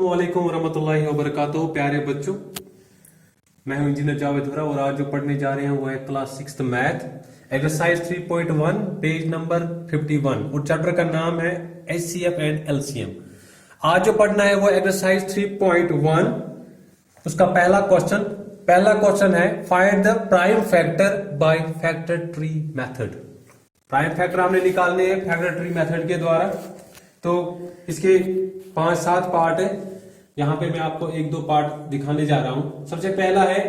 वालेकुम वरहमतुल्लाहि वबरकातुहू। प्यारे बच्चों, मैं हूं इंजीनियर जावेद हुरा और आज जो पढ़ने जा रहे हैं वो है class 6 math exercise 3.1 page number 51 और चैप्टर का नाम है एचसीएफ एंड एलसीएम। आज जो पढ़ना है वो एक्सरसाइज 3.1 उसका पहला क्वेश्चन है find the prime factor by factor tree method. Prime factor हमने निकालने हैं फैक्टर ट्री मेथड के द्वारा। तो इसके 5-7 पार्ट है, यहां पे मैं आपको 1-2 पार्ट दिखाने जा रहा हूं। सबसे पहला है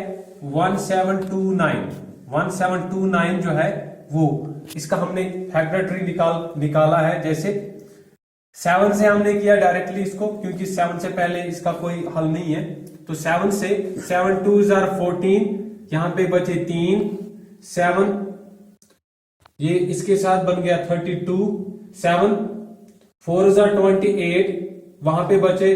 1729 जो है वो इसका हमने फैक्टर ट्री निकाला है। जैसे 7 से हमने किया डायरेक्टली इसको, क्योंकि 7 से पहले इसका कोई हल नहीं है। तो 7 से 7 2 14, यहां पे बचे 3 7, ये इसके साथ बन गया 32 7 4 28, वहां पे बचे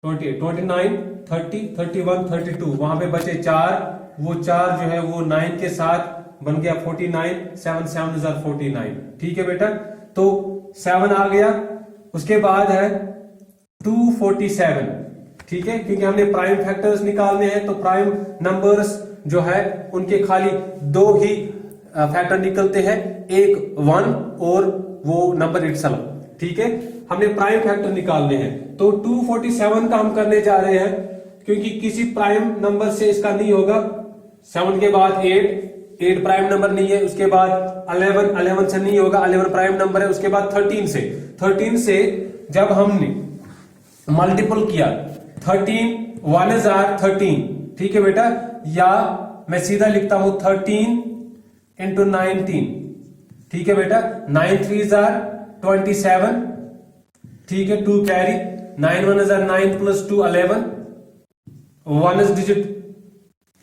28 29 30 31 32, वहां पे बचे 4, वो 4 जो है वो 9 के साथ बन गया 49 7 7 49। ठीक है बेटा, तो 7 आ गया। उसके बाद है 247। ठीक है, क्योंकि हमने प्राइम फैक्टर्स निकालने हैं तो प्राइम नंबर्स जो है उनके खाली 2 ही फैक्टर निकलते हैं, एक 1 और वो नंबर इटसेल्फ। ठीक है, हमने प्राइम फैक्टर निकालने हैं तो 247 का हम करने जा रहे हैं, क्योंकि किसी प्राइम नंबर से इसका नहीं होगा। 7 के बाद 8 प्राइम नंबर नहीं है। उसके बाद 11 से नहीं होगा, 11 प्राइम नंबर है। उसके बाद 13 से जब हमने मल्टीपल किया 13 1 13। ठीक है बेटा, या मैं सीधा लिखता हूं 13 into 19। ठीक है बेटा, 9 3 27। ठीक है, 2 carry, 9 1 9 plus 2 11, 1 is digit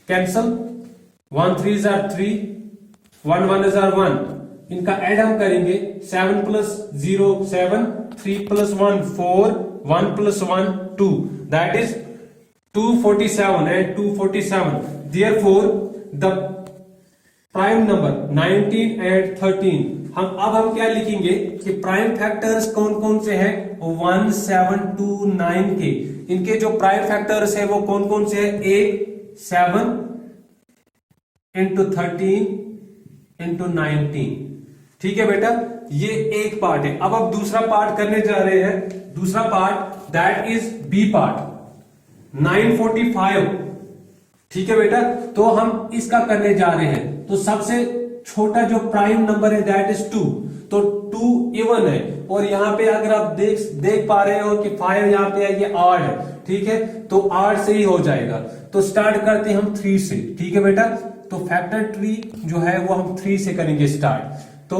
cancel, 1 3 3, 1 1 1। इनका ऐड हम करेंगे, 7 plus 0 7, 3 plus 1 4, 1 plus 1 2, that is 247 and 247। therefore the prime number 19 and 13। अब हम क्या लिखेंगे कि प्राइम फैक्टर्स कौन कौन से हैं? 1729 के इनके जो प्राइम फैक्टर्स है वो कौन कौन से हैं? 1 7 into 13 into 19। ठीक है बेटा, ये एक पार्ट है। अब दूसरा पार्ट करने जा रहे हैं। दूसरा part that is B part 945। ठीक है बेटा, तो हम इसका करने जा रहे हैं। तो सबसे छोटा जो प्राइम नंबर है दैट इज 2, तो 2 इवन है। और यहां पे अगर आप देख पा रहे हो कि 5 यहां पे है, ये ऑड है। ठीक है, तो 8 से ही हो जाएगा। तो स्टार्ट करते हैं हम 3 से। ठीक है बेटा, तो फैक्टर ट्री जो है वो हम 3 से करेंगे स्टार्ट। तो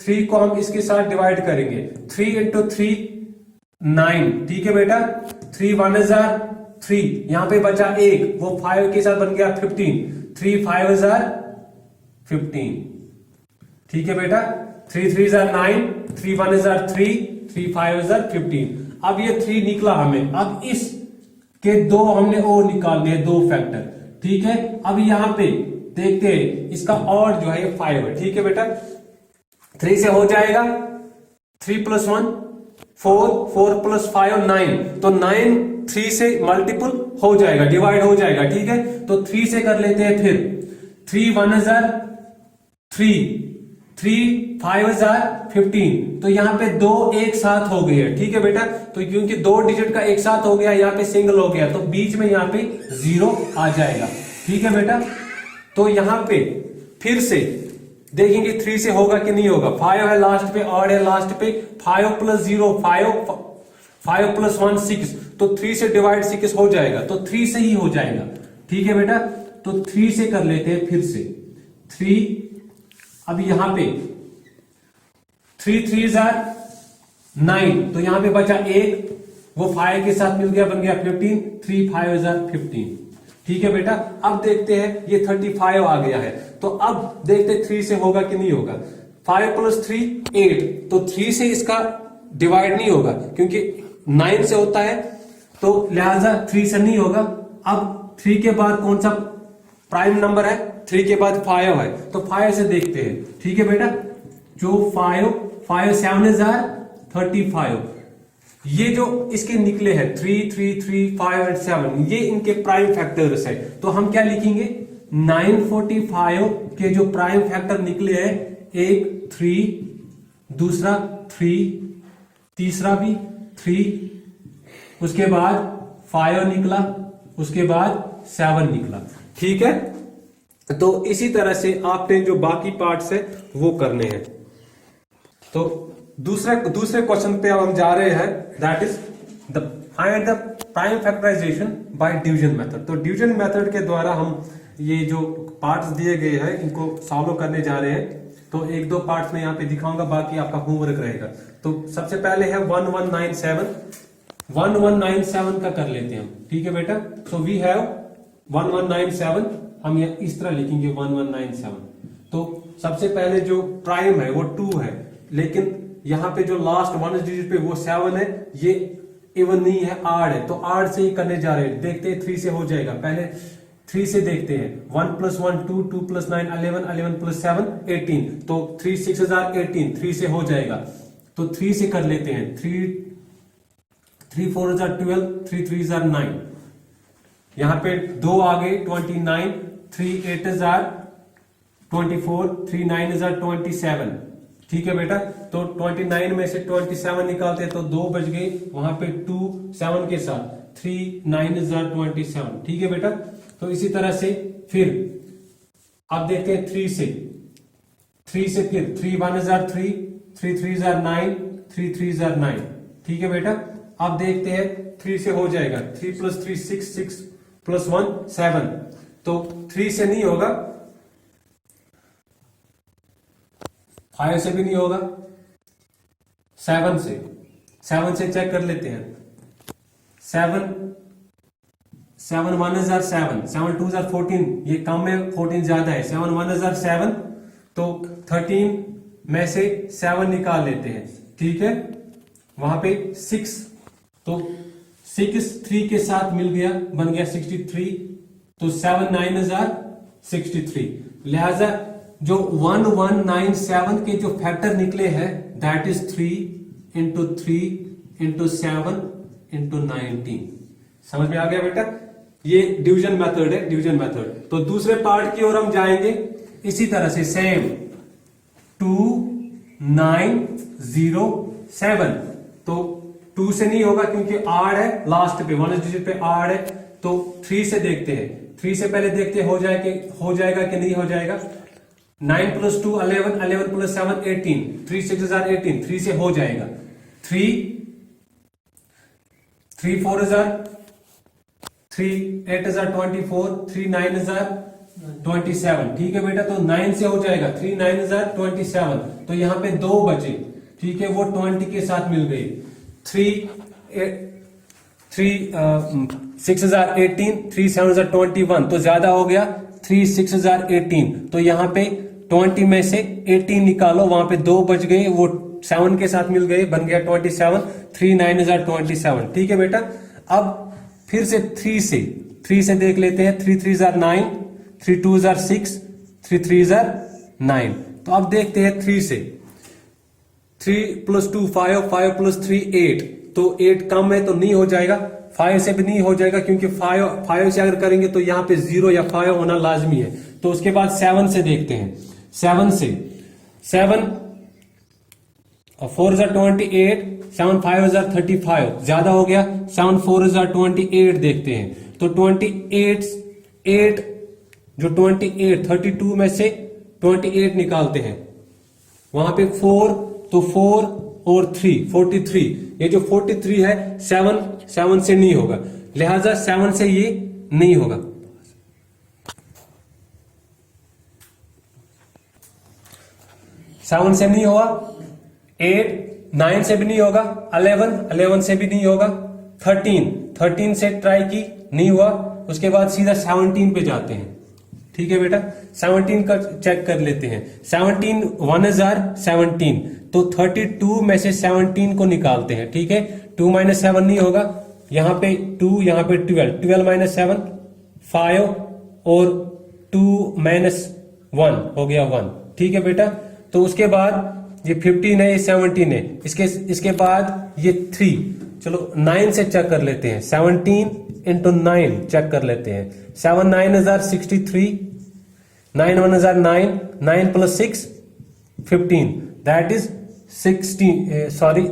3 को हम इसके साथ डिवाइड करेंगे, 3 into 3 9। ठीक है बेटा, 3 1 3, यहां पे बचा 1, वो 5 के साथ बन गया 15, 3 5 15। ठीक है बेटा, 3 3 9, 3 1 3, 3 5 15। अब ये 3 निकला हमें। अब इस के 2 हमने और निकालने हैं, 2 फैक्टर। ठीक है, अब यहां पे देखते हैं इसका और जो है 5 है। ठीक है बेटा, 3 से हो जाएगा, 3 plus 1 4, 4 plus 5 9, तो 9 3 से मल्टीपल हो जाएगा, डिवाइड हो जाएगा। ठीक है, तो 3 से कर लेते हैं। फिर 3 1 3, 3 5 15, तो यहां पे 2 एक साथ हो गए। ठीक है बेटा, तो क्योंकि 2 डिजिट का एक साथ हो गया, यहां पे सिंगल हो गया, तो बीच में यहां पे 0 आ जाएगा। ठीक है बेटा, तो यहां पे फिर से देखेंगे 3 से होगा कि नहीं होगा। 5 है लास्ट पे, ऑड है लास्ट पे, 5 plus 0 5 plus 1 6, तो 3 से डिवाइड 6 हो जाएगा, तो 3 से ही हो जाएगा। ठीक है बेटा, तो 3 से कर लेते हैं फिर से 3। अब यहां पे 3 3 9, तो यहां पे बचा 1, वो 5 के साथ मिल गया, बन गया 15, 3 5 15। ठीक है बेटा, अब देखते हैं ये 35 आ गया है। तो अब देखते 3 से होगा कि नहीं होगा। 5 plus 3 8, तो 3 से इसका डिवाइड नहीं होगा, क्योंकि 9 से होता है, तो लिहाजा 3 से नहीं होगा। अब 3 के बाद कौन सा प्राइम नंबर है? 3 के बाद 5 है, तो 5 से देखते हैं। ठीक है बेटा, जो 5 7 35, ये जो इसके निकले हैं 3, 3, 3, 5 और 7, ये इनके प्राइम फैक्टर्स है। तो हम क्या लिखेंगे, 945 के जो प्राइम फैक्टर निकले हैं, एक 3, दूसरा 3, तीसरा भी 3, उसके बाद 5 निकला, उसके बाद 7 निकला। ठीक है, तो इसी तरह से आपने जो बाकी पार्ट्स है वो करने हैं। तो दूसरे क्वेश्चन पे अब हम जा रहे हैं, that is the find the prime factorization by division method. तो डिवीजन मेथड के द्वारा हम ये जो पार्ट्स दिए गए हैं इनको सॉल्व करने जा रहे हैं। तो एक दो पार्ट्स में यहाँ पे दिखाऊंगा, बाकी आपका होमवर्क रहेगा। तो सबसे पहले है 1197, 1197 का कर लेते हैं हम। ठीक है बेटा, सो वी हैव 1197, हम ये इस तरह लिखेंगे 1197। तो सबसे पहले जो प्राइम है वो 2 है, लेकिन यहाँ पे जो लास्ट 1 डिजिट पे वो 7 है, ये इवन नहीं है, आड है। तो आड से ही करने जा रहे हैं, देखते हैं 3 से हो जाएगा। पहले 3 से देखते हैं, 1 + 1 2, 2 + 9 11, 11 + 7 18। तो 3 6 18, 3 से हो जाएगा। तो 3 से कर लेते हैं, 3 4 12, 3 3 9। यहां पे 2 आगे 29, 3 8 24, 3 9 27। ठीक है बेटा, तो 29 में से 27 निकालते हैं तो 2 बच गए, वहां पे 2 7 के साथ 3 9 27। ठीक है बेटा, तो इसी तरह से फिर अब देखते हैं 3 से फिर 3 1 3, 3 3 9, 3 3 9। ठीक है बेटा, अब देखते हैं 3 से हो जाएगा, 3 + 3 6, 6 + 1 7। तो 3 से नहीं होगा, 5 से भी नहीं होगा, 7 से चेक कर लेते हैं। 7 1 7, 7 2 14, ये कम है, 14 ज्यादा है। 7 1 7, तो 13 में से 7 निकाल लेते हैं। ठीक है, वहां पे 6, तो 6 3 के साथ मिल गया, बन गया 63। तो 7 9 63। लिहाजा जो 1197 के जो फैक्टर निकले हैं, दैट इज 3 × 3 × 7 × 19। समझ में आ गया बेटा, ये डिवीजन मेथड है, डिवीजन मेथड। तो दूसरे पार्ट की ओर हम जाएंगे, इसी तरह से सेम 2 9 0 7। तो 2 से नहीं होगा क्योंकि आड है, लास्ट पे 1 डिजिट पे आड है। तो 3 से देखते हैं, 3 से पहले देखते हैं हो जाएगा कि नहीं हो जाएगा। 9 + 2 11, 11 + 7 18, 3 6 18, 3 से हो जाएगा। 3 4 3 8 24, 3 9 27। ठीक है बेटा, तो 9 से हो जाएगा, 3 9 27। तो यहां पे 2 बचे, ठीक है, वो 20 के साथ मिल गई। 3 6 18, 3 7 21, तो ज्यादा हो गया, 3 6 18। तो यहां पे 20 में से 18 निकालो, वहां पे 2 बच गए, वो 7 के साथ मिल गए, बन गया 27। 3 9 27। ठीक है बेटा, अब फिर से 3 से देख लेते हैं। 3 3 9, 3 2 6, 3 3 9। तो अब देखते हैं 3 से, 3 + 2 5, 5 + 3 8। तो 8 कम है तो नहीं हो जाएगा, 5 से भी नहीं हो जाएगा क्योंकि 5 से अगर करेंगे तो यहाँ पे 0 या 5 होना लाजमी है। तो उसके बाद 7 से देखते हैं। 7 से 7 4 28, 7 5 35, ज्यादा हो गया। 7 4 28 देखते हैं। तो 28 जो 28 32 में से 28 निकालते हैं, वहां पे 4, तो 4 और 3 43। ये जो 43 है 7 से नहीं होगा, लिहाजा 7 से ये नहीं होगा। 7 से नहीं होगा, 8 9 से भी नहीं होगा, 11 से भी नहीं होगा, 13 से ट्राई की, नहीं हुआ। उसके बाद सीधा 17 पे जाते हैं। ठीक है बेटा, 17 का चेक कर लेते हैं। 17 1017, तो 32 में से 17 को निकालते हैं। ठीक है, 2 - 7 नहीं होगा, यहां पे 2, यहां पे 12, 12 - 7 5, और 2 - 1 हो गया 1। ठीक है बेटा, तो उसके बाद ये 15 है, ये 17 है, इसके बाद ये 3, चलो 9 से चेक कर लेते हैं, 17 इंटू 9 चेक कर लेते हैं, 7 9 हजार 63, 9 1 हजार 9, 9 प्लस 6 15, दैट इज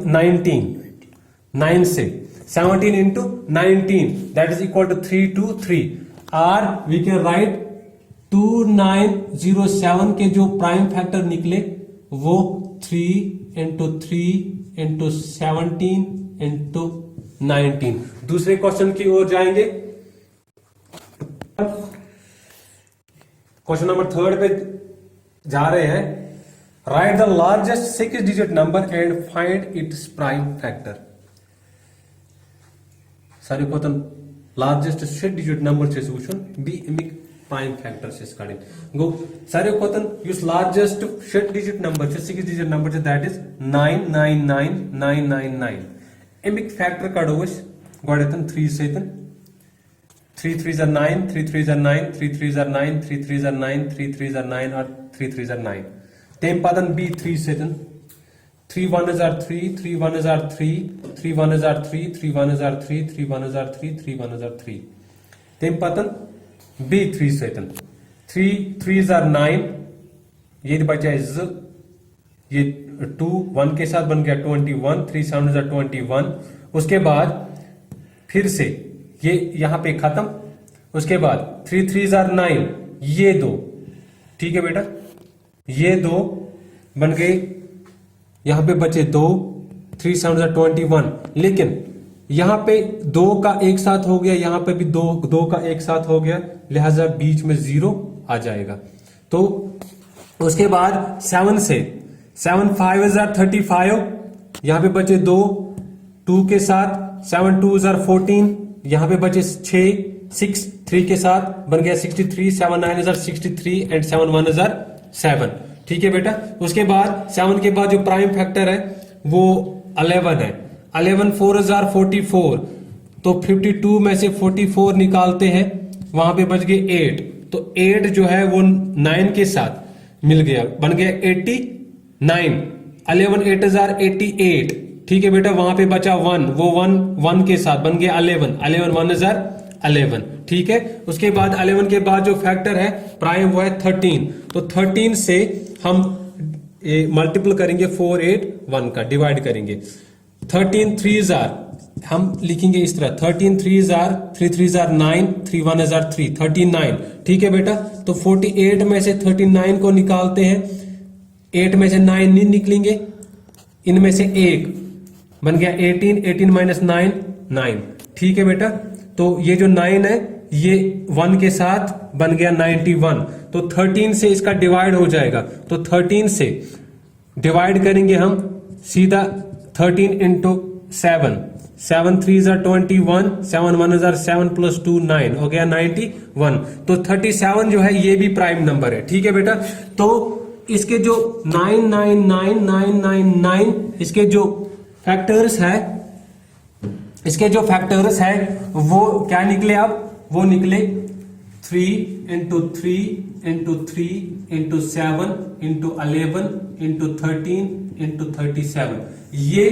19, 9 से 17 into 19 that is equal to 323, और वी कैन राइट 2907 के जो प्राइम फैक्टर निकले वो 3 इंटू 3 इंटू 17 इंटू 19। दूसरे क्वेश्चन की ओर जाएंगे, क्वेश्चन नंबर 3 पे जा रहे हैं। Write the largest 6 digit number and find its prime factor. सारे क्वेश्चन लार्जेस्ट 6 डिजिट नंबर से वुचन बी एमिक प्राइम फैक्टर से करें गो सारे क्वेश्चन यूज largest 6 digit number 6 digit number that is 999999 एमिक फैक्टर कड़ोस गोडेतन 3 से 3 3 are 9, 3 3 are 9, 3 3 are 9, 3 3 are 9, 3 3 are 9 और 3 3 are 9। तेम पदन बी 3 से 3 1 are 3, 3 1 are 3, 3 1 are 3, 3 1 are 3, 3 1 are 3, 3 1 are 3। तेम पदन बी 3 से 3 3 are 9, ये बचा है ये 2 1 के साथ बन गया 21, 3 7 are 21। उसके बाद फिर से ये यहां पे खत्म, उसके बाद 3 3 are 9, ये 2, ठीक है बेटा, ये 2 बन गए, यहां पे बचे 2, 3 7 are 21, लेकिन यहां पे 2 का एक साथ हो गया, यहां पे भी 2 का एक साथ हो गया, लिहाजा बीच में 0 आ जाएगा। तो उसके बाद 7 से 7 5 are 35, यहां पे बचे 2 के साथ, 7 2 are 14, यहां पे बचे 6 3 के साथ बन गया 63, 7 9 are 63 एंड 7 1 are 7, ठीक है बेटा। उसके बाद 7 के बाद जो प्राइम फैक्टर है वो 11 है, 11 4 are 44, तो 52 में से 44 निकालते हैं, वहां पे बच गए 8, तो 8 जो है वो 9 के साथ मिल गया, बन गया 89, 11 8 are 88, ठीक है बेटा। वहां पे बचा 1, वो 1 के साथ बन गया 11 1 are 11, ठीक है। उसके बाद 11 के बाद जो फैक्टर है प्राइम वो है 13, तो 13 से हम मल्टीपल करेंगे 4 8 1 का, डिवाइड करेंगे। 13 3 are, हम लिखेंगे इस तरह 13 3 are 3 3 are 9, 3 1 are 3, 39, ठीक है बेटा। तो 48 में से 39 को निकालते हैं, 8 में से 9 नहीं निकलेंगे, इनमें से 1 बन गया 18, 18 minus 9 9, ठीक है बेटा। तो ये जो 9 है ये 1 के साथ बन गया 91, तो 13 से इसका डिवाइड हो जाएगा, तो 13 से डिवाइड करेंगे हम सीधा 13 इंटू 7, 7 3 are 21, 7 1 are 7 plus 2 9, हो गया 91, तो 37 जो है ये भी प्राइम नंबर है, ठीक है बेटा। तो इसके जो 999999 इसके जो फैक्टर्स है वो क्या निकले, अब वो निकले 3 into 3 into 3 into 7 into 11 into 13 into 37। ये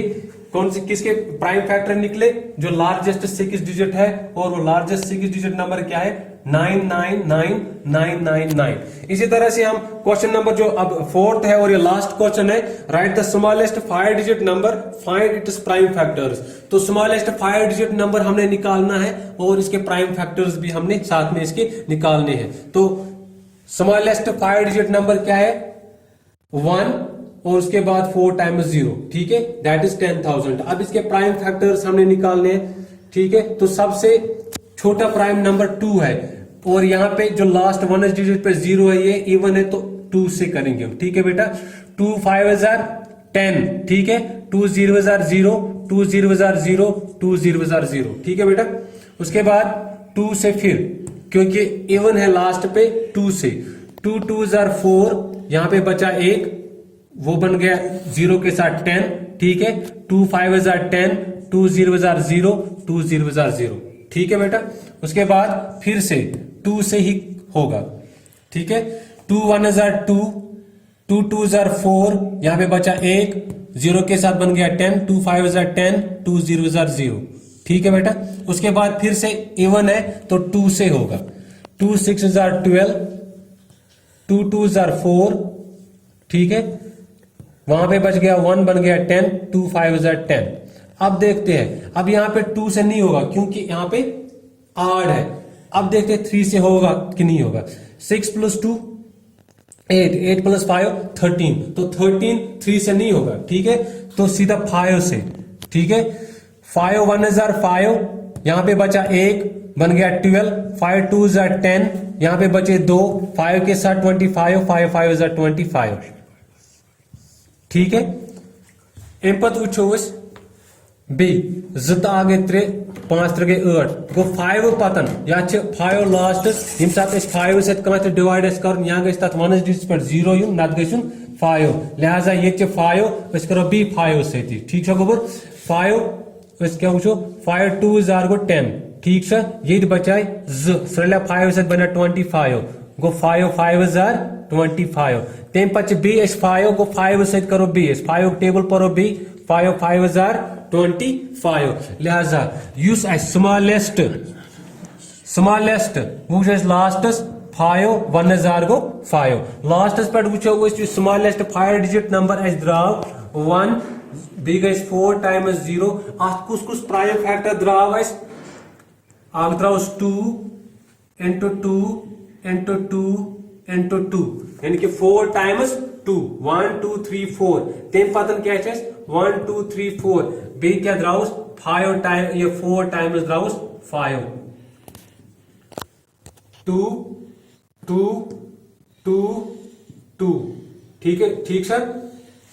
कौन से किसके प्राइम फैक्टर निकले, जो लार्जेस्ट 6 डिजिट है, और वो लार्जेस्ट 6 डिजिट नंबर क्या है 999999। इसी तरह से हम क्वेश्चन नंबर जो अब 4th है और ये लास्ट क्वेश्चन है, right the smallest 5 digit number find its prime factors. तो स्मॉलेस्ट 5 डिजिट नंबर हमने निकालना है और इसके प्राइम फैक्टर्स भी हमने साथ में इसके निकालने हैं। तो स्मॉलेस्ट 5 डिजिट नंबर क्या है 1 और उसके बाद 4 टाइम्स 0, ठीक है, दैट इज 10,000। अब इसके प्राइम फैक्टर्स हमने निकालने हैं, ठीक है। तो सबसे छोटा प्राइम नंबर 2 है और यहाँ पे जो लास्ट 1 डिजिट पे 0 है, ये इवन है, तो 2 से करेंगे हम, ठीक है बेटा। 2 5 are 10, ठीक है, 2 0 are 0, 2 0 are 0, 2 0 are 0, ठीक है बेटा। उसके बाद 2 से फिर क्योंकि इवन है लास्ट पे 2 से 2 2 are 4, यहाँ पे बचा 1, वो बन गया 0 के साथ 10, ठीक है। 2 5 are 10, 2 0 are 0, 2 0 are 0, ठीक है बेटा। उसके बाद फिर से 2 से ही होगा, ठीक है। 2 1 are 2, 2 2 जार 4, यहां पे बचा 1, 0 के साथ बन गया 10, 2 5 जार 10, 2 0 जार 0। ठीक है बेटा। उसके बाद फिर से इवन है तो 2 से होगा। 2 6 जार 12, 2 2 जार 4। ठीक है, वहां पे बच गया 1, बन गया 10, 2 5 जार 10। अब देखते हैं, अब यहां पे 2 से नहीं होगा क्योंकि यहां पे आड है। अब देखते हैं 3 से होगा कि नहीं होगा। 6 + 2 8, 8 + 5 13, तो 13 3 से नहीं होगा। ठीक है, तो सीधा 5 से। ठीक है, 5 1 जार 5, यहां पे बचा 1, बन गया 12, 5 2 जार 10, यहां पे बचे 2, 5 के साथ 25, 5 5 जार 25। ठीक है, अम पत वो बी 2 आगे 3, 5 3 गए 8 गो 5 पतन या 5 लास्टस यम साथ 5 से कत डिवाइड कर या गई तथ 1 डिजिट पे 0 यून नत गई 5, लिहाजा ये 5 करो बी 5 से। ठीक है गोबर 5 क्या वो 5 2 जार गो 10। ठीक है, ये बचाए 2 सर 5 से बना 25 गो 5 5 जार 25। तम पे बी 5 गो 5 से करो बी 5 टेबल परो बी 5 5 जार 25। लिहाजा युस स्मॉलेस्ट वो लास्टस 5 1 जार गो 5 लास्टस पे वो स्मॉलेस्ट 5 डिजिट नंबर द्राव 1 बी गई 4 टाइम्स 0 अत कुस प्राइम फैक्टर द्राव अख द्राव 2 × 2 × 2 × 2 यानी कि 4 टाइम्स 2 1 2 3 4। तम पतन क्या 1 2 3 4 बी क्या द्राउस 5 टाइम ये 4 टाइम्स द्राउस 5 2 2 2 2। ठीक है, ठीक सर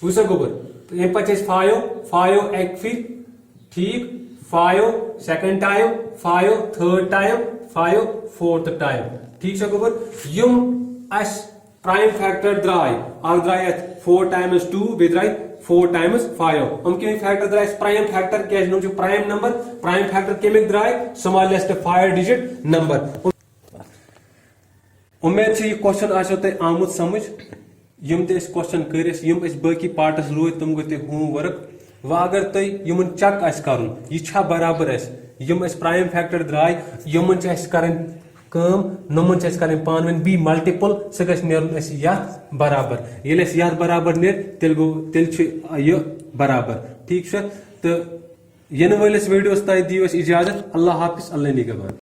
वुसा गोबर तो ये 5 5 एक फिर। ठीक 5 second time 5 third time 5 fourth time. ठीक है गोबर यम अस प्राइम फैक्टर द्राय अख द्राय 4 टाइम्स 2 बे द्राय 4 टाइम्स 5 हम कमिक फैक्टर द्राय प्राइम फैक्टर क्या है प्राइम नंबर। प्राइम फैक्टर कमिक द्राय स्मॉलेस्ट 5 डिजिट नंबर। उम्मीद से यह क्वेश्चन आसो ते आमुत समझ यम ते क्वेश्चन कर यम बाकी पार्टस रोज तुम गो होमवर्क व अगर तुम यमन चेक आस करन यह बराबर यम प्राइम फैक्टर द्राय यमन कर नमन कर पान वन बी मल्टीपल सह गया बराबर ये बराबर नीर तेल गो तेल बराबर। ठीक है, तो इन वलिस वीडियोस तक दियो इजाजत। अल्लाह हाफिज, अल्लाह निगहबान।